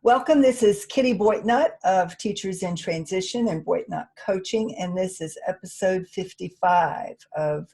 Welcome. This is Kitty Boitnott of Teachers in Transition and Boitnott Coaching, and this is episode 55 of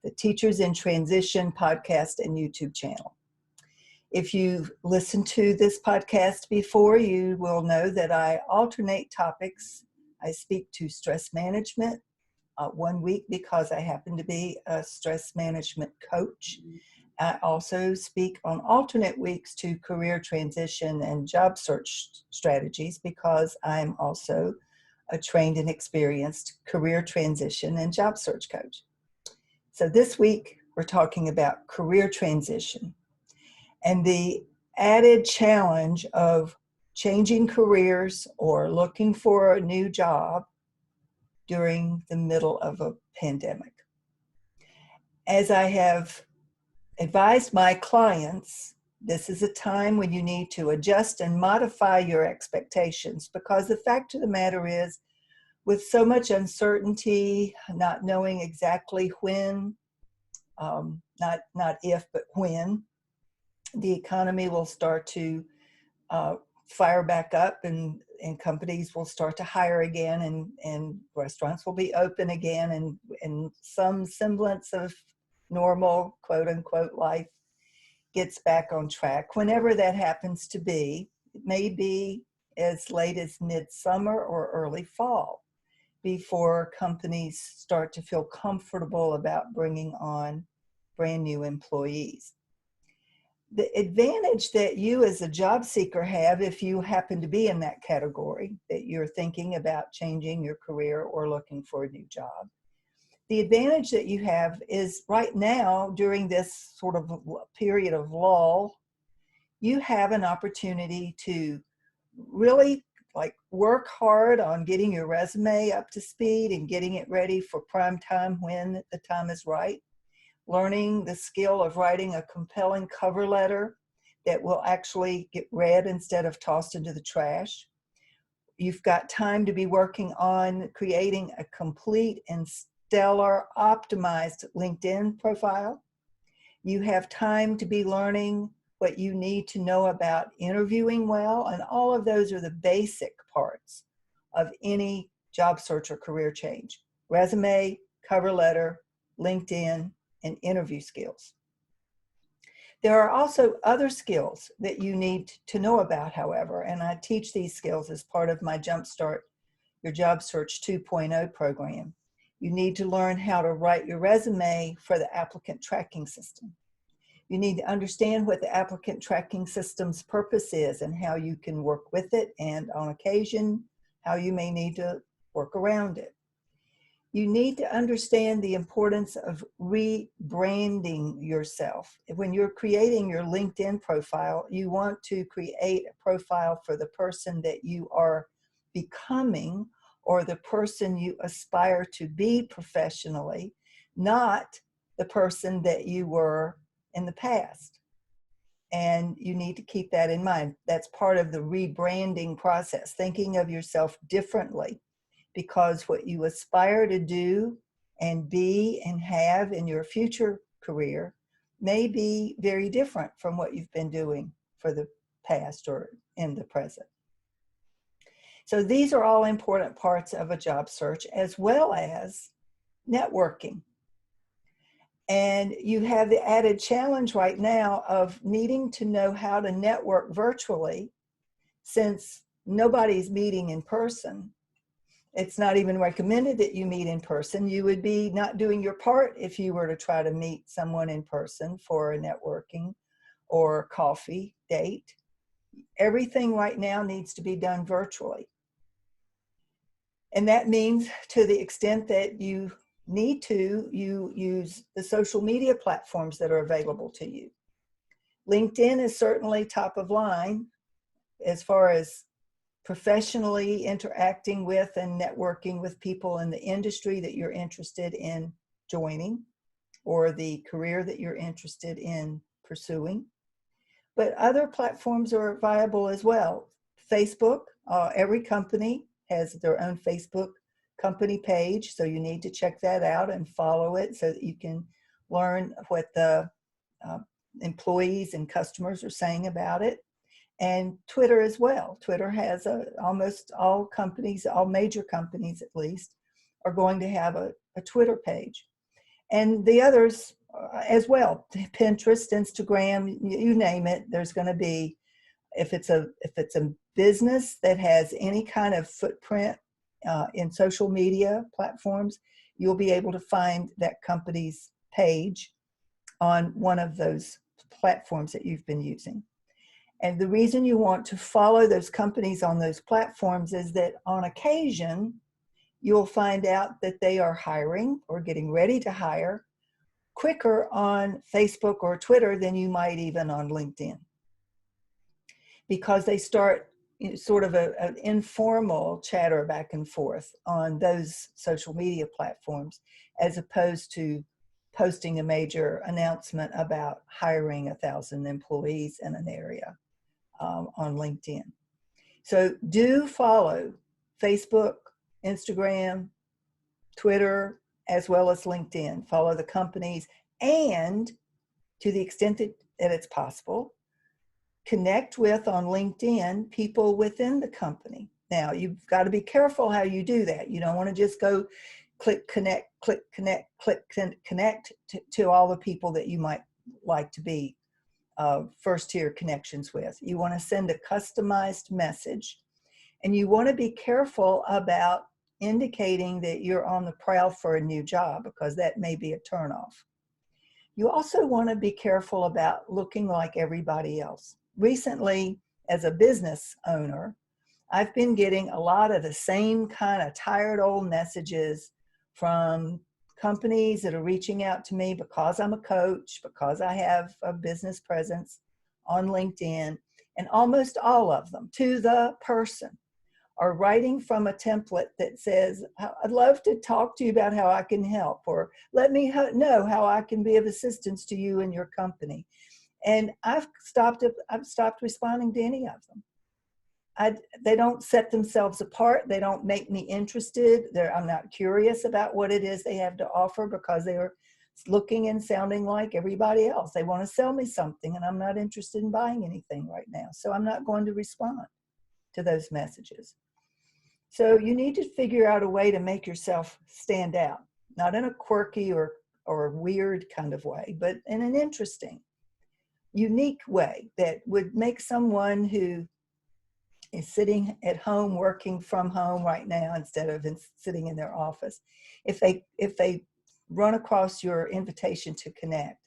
the Teachers in Transition podcast and YouTube channel. If you've listened to this podcast before, you will know that I alternate topics. I speak to stress management 1 week because I happen to be a stress management coach. I also speak on alternate weeks to career transition and job search strategies because I'm also a trained and experienced career transition and job search coach. So this week we're talking about career transition and the added challenge of changing careers or looking for a new job during the middle of a pandemic. As I have advised my clients, this is a time when you need to adjust and modify your expectations, because the fact of the matter is, with so much uncertainty, not knowing exactly when, not if, but when, the economy will start to fire back up and companies will start to hire again and restaurants will be open again and some semblance of normal, quote unquote, life gets back on track. Whenever that happens to be, it may be as late as midsummer or early fall before companies start to feel comfortable about bringing on brand new employees. The advantage that you as a job seeker have, if you happen to be in that category, that you're thinking about changing your career or looking for a new job, the advantage that you have is right now, during this sort of period of lull, you have an opportunity to really work hard on getting your resume up to speed and getting it ready for prime time when the time is right. Learning the skill of writing a compelling cover letter that will actually get read instead of tossed into the trash. You've got time to be working on creating a complete and stellar, optimized LinkedIn profile. You have time to be learning what you need to know about interviewing well, and all of those are the basic parts of any job search or career change. Resume, cover letter, LinkedIn, and interview skills. There are also other skills that you need to know about, however, and I teach these skills as part of my Jumpstart Your Job Search 2.0 program. You need to learn how to write your resume for the applicant tracking system. You need to understand what the applicant tracking system's purpose is and how you can work with it, and on occasion, how you may need to work around it. You need to understand the importance of rebranding yourself. When you're creating your LinkedIn profile, you want to create a profile for the person that you are becoming or the person you aspire to be professionally, not the person that you were in the past. And you need to keep that in mind. That's part of the rebranding process, thinking of yourself differently, because what you aspire to do and be and have in your future career may be very different from what you've been doing for the past or in the present. So these are all important parts of a job search, as well as networking. And you have the added challenge right now of needing to know how to network virtually, since nobody's meeting in person. It's not even recommended that you meet in person. You would be not doing your part if you were to try to meet someone in person for a networking or coffee date. Everything right now needs to be done virtually. And that means, to the extent that you need to, you use the social media platforms that are available to you. LinkedIn is certainly top of line as far as professionally interacting with and networking with people in the industry that you're interested in joining or the career that you're interested in pursuing. But other platforms are viable as well. Facebook, every company has their own Facebook company page, so you need to check that out and follow it so that you can learn what the employees and customers are saying about it. and Twitter as well. Twitter has almost all companies, all major companies at least, are going to have a Twitter page. And the others as well, Pinterest, Instagram, you name it, there's going to be, if it's a business that has any kind of footprint in social media platforms, you'll be able to find that company's page on one of those platforms that you've been using. And the reason you want to follow those companies on those platforms is that on occasion, you'll find out that they are hiring or getting ready to hire quicker on Facebook or Twitter than you might even on LinkedIn, because they start sort of an informal chatter back and forth on those social media platforms, as opposed to posting a major announcement about hiring 1,000 employees in an area on LinkedIn. So do follow Facebook, Instagram, Twitter, as well as LinkedIn. Follow the companies, and to the extent that it's possible, connect with on LinkedIn people within the company. Now, you've got to be careful how you do that. You don't want to just go click connect to all the people that you might like to be first tier connections with. You want to send a customized message, and you want to be careful about indicating that you're on the prowl for a new job, because that may be a turnoff. You also want to be careful about looking like everybody else. Recently, as a business owner, I've been getting a lot of the same kind of tired old messages from companies that are reaching out to me because I'm a coach, because I have a business presence on LinkedIn, and almost all of them, to the person, are writing from a template that says, I'd love to talk to you about how I can help, or let me know how I can be of assistance to you and your company. And I've stopped responding to any of them. They don't set themselves apart. They don't make me interested. I'm not curious about what it is they have to offer, because they are looking and sounding like everybody else. They want to sell me something, and I'm not interested in buying anything right now. So I'm not going to respond to those messages. So you need to figure out a way to make yourself stand out, not in a quirky or weird kind of way, but in an interesting, unique way that would make someone who is sitting at home, working from home right now instead of sitting in their office, if they run across your invitation to connect,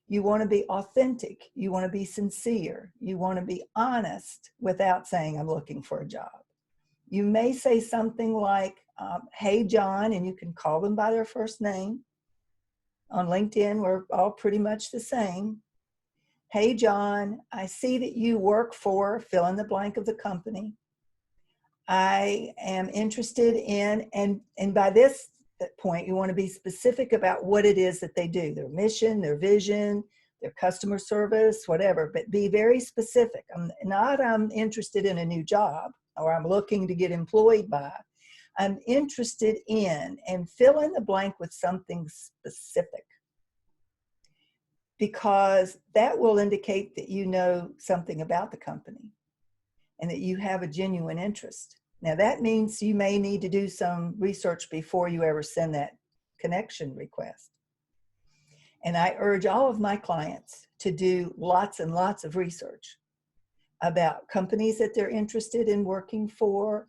you want to be authentic, you want to be sincere, you want to be honest without saying I'm looking for a job. You may say something like, hey, John, and you can call them by their first name. On LinkedIn, we're all pretty much the same. Hey, John, I see that you work for, fill in the blank of the company. I am interested in, and by this point, you want to be specific about what it is that they do, their mission, their vision, their customer service, whatever, but be very specific. I'm interested in a new job, or I'm looking to get employed by. I'm interested in, and fill in the blank with something specific, because that will indicate that you know something about the company and that you have a genuine interest. Now, that means you may need to do some research before you ever send that connection request. And I urge all of my clients to do lots and lots of research about companies that they're interested in working for,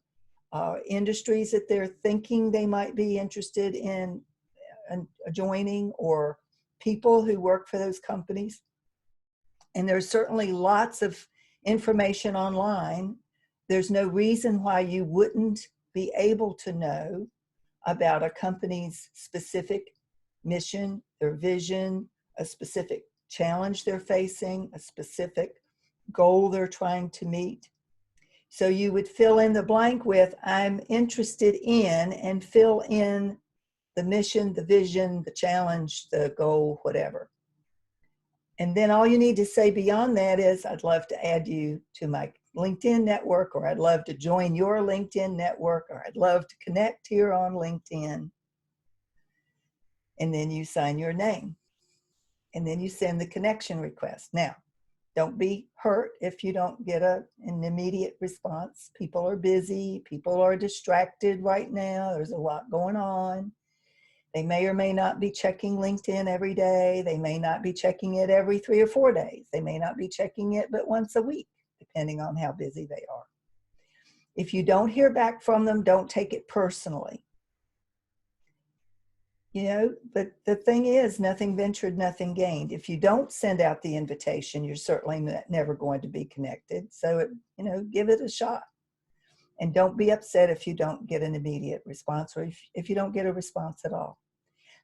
industries that they're thinking they might be interested in joining, or people who work for those companies. And there's certainly lots of information online. There's no reason why you wouldn't be able to know about a company's specific mission, their vision, a specific challenge they're facing, a specific goal they're trying to meet. So you would fill in the blank with, I'm interested in, and fill in the mission, the vision, the challenge, the goal, whatever. And then all you need to say beyond that is, I'd love to add you to my LinkedIn network, or I'd love to join your LinkedIn network, or I'd love to connect here on LinkedIn. And then you sign your name. And then you send the connection request. Now, Don't be hurt if you don't get an immediate response. People are busy. People are distracted right now. There's a lot going on. They may or may not be checking LinkedIn every day. They may not be checking it every 3 or 4 days. They may not be checking it but once a week, depending on how busy they are. If you don't hear back from them, don't take it personally. You know, but the thing is, nothing ventured, nothing gained. If you don't send out the invitation, you're certainly never going to be connected. So, give it a shot. And don't be upset if you don't get an immediate response, or if you don't get a response at all.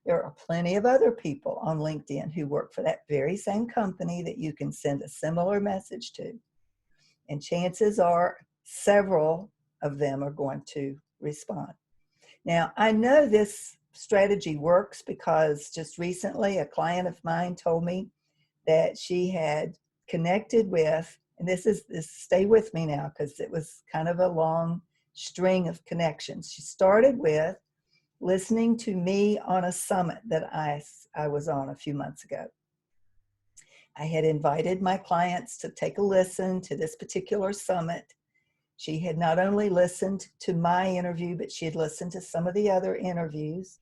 There are plenty of other people on LinkedIn who work for that very same company that you can send a similar message to. And chances are several of them are going to respond. Now, I know this strategy works because just recently a client of mine told me that she had connected with, and this stay with me now because it was kind of a long string of connections. She started with listening to me on a summit that I was on a few months ago. I had invited my clients to take a listen to this particular summit. She had not only listened to my interview, but she had listened to some of the other interviews.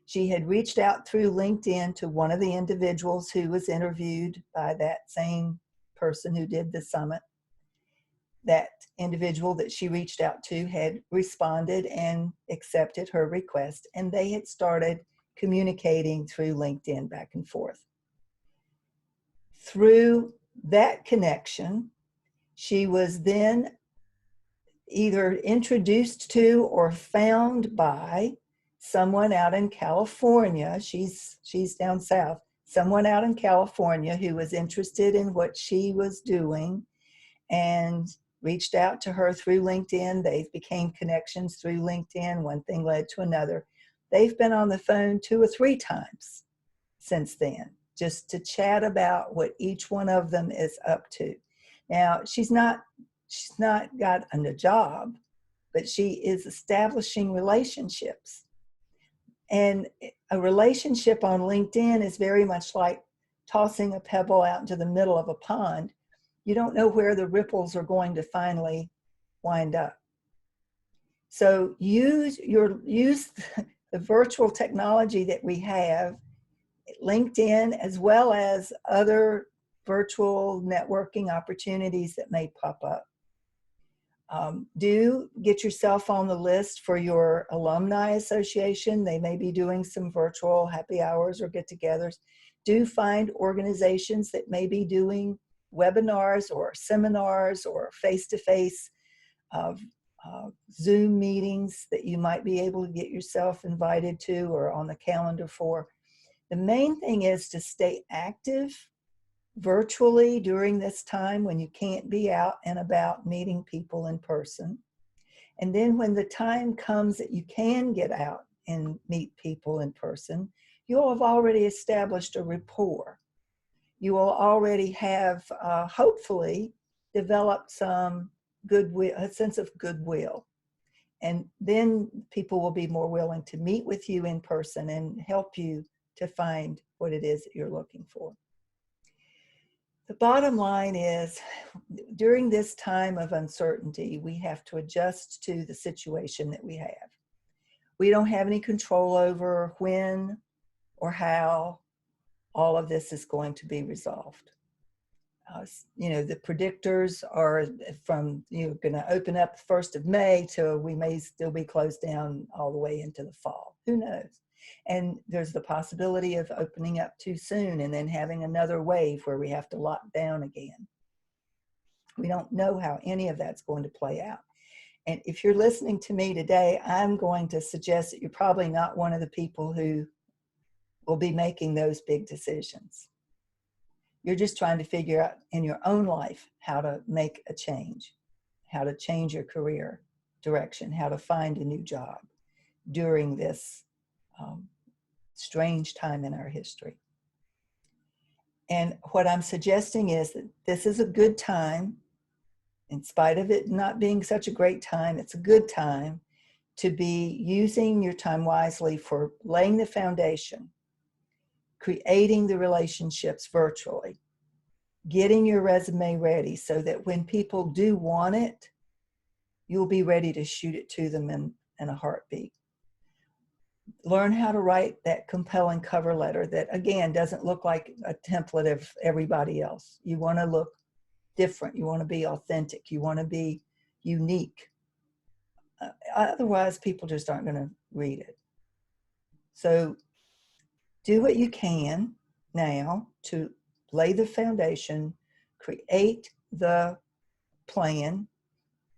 She had reached out through LinkedIn to one of the individuals who was interviewed by that same person who did the summit. That individual that she reached out to had responded and accepted her request, and they had started communicating through LinkedIn back and forth. Through that connection, she was then either introduced to or found by someone out in California. She's down south. Someone out in California who was interested in what she was doing and reached out to her through LinkedIn. They became connections through LinkedIn. One thing led to another. They've been on the phone 2 or 3 times since then, just to chat about what each one of them is up to. Now, she's not got a job, but she is establishing relationships. And a relationship on LinkedIn is very much like tossing a pebble out into the middle of a pond. You don't know where the ripples are going to finally wind up. So use the virtual technology that we have, LinkedIn, as well as other virtual networking opportunities that may pop up. Do get yourself on the list for your alumni association. They may be doing some virtual happy hours or get-togethers. Do find organizations that may be doing webinars or seminars or face-to-face Zoom meetings that you might be able to get yourself invited to or on the calendar for. The main thing is to stay active virtually during this time when you can't be out and about meeting people in person. And then when the time comes that you can get out and meet people in person, you'll have already established a rapport. You will already have hopefully developed some goodwill, a sense of goodwill. And then people will be more willing to meet with you in person and help you to find what it is that you're looking for. The bottom line is, during this time of uncertainty, we have to adjust to the situation that we have. We don't have any control over when or how all of this is going to be resolved. The predictors are from going to open up the 1st of May till we may still be closed down all the way into the fall. Who knows? And there's the possibility of opening up too soon and then having another wave where we have to lock down again. We don't know how any of that's going to play out. And if you're listening to me today, I'm going to suggest that you're probably not one of the people who will be making those big decisions. You're just trying to figure out in your own life how to make a change, how to change your career direction, how to find a new job during this strange time in our history. And what I'm suggesting is that this is a good time, in spite of it not being such a great time, it's a good time to be using your time wisely for laying the foundation, creating the relationships virtually, getting your resume ready so that when people do want it, you'll be ready to shoot it to them in a heartbeat. Learn how to write that compelling cover letter that, again, doesn't look like a template of everybody else. You want to look different. You want to be authentic. You want to be unique. Otherwise, people just aren't going to read it. So do what you can now to lay the foundation, create the plan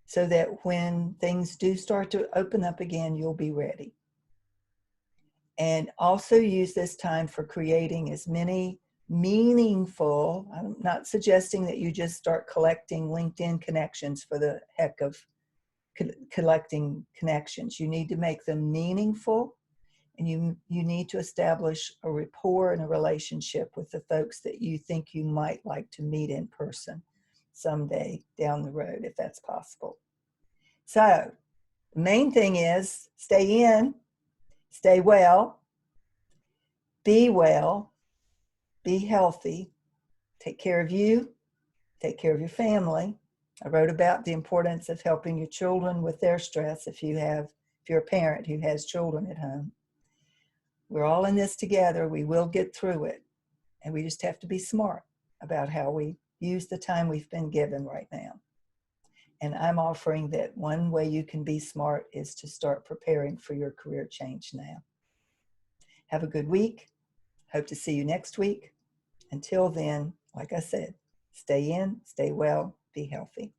so that when things do start to open up again, you'll be ready. And also use this time for creating as many meaningful, I'm not suggesting that you just start collecting LinkedIn connections for the heck of collecting connections. You need to make them meaningful, and you need to establish a rapport and a relationship with the folks that you think you might like to meet in person someday down the road, if that's possible. So the main thing is stay in, stay well, be healthy, take care of you, take care of your family. I wrote about the importance of helping your children with their stress if you're a parent who has children at home. We're all in this together. We will get through it. And we just have to be smart about how we use the time we've been given right now. And I'm offering that one way you can be smart is to start preparing for your career change now. Have a good week. Hope to see you next week. Until then, like I said, stay in, stay well, be healthy.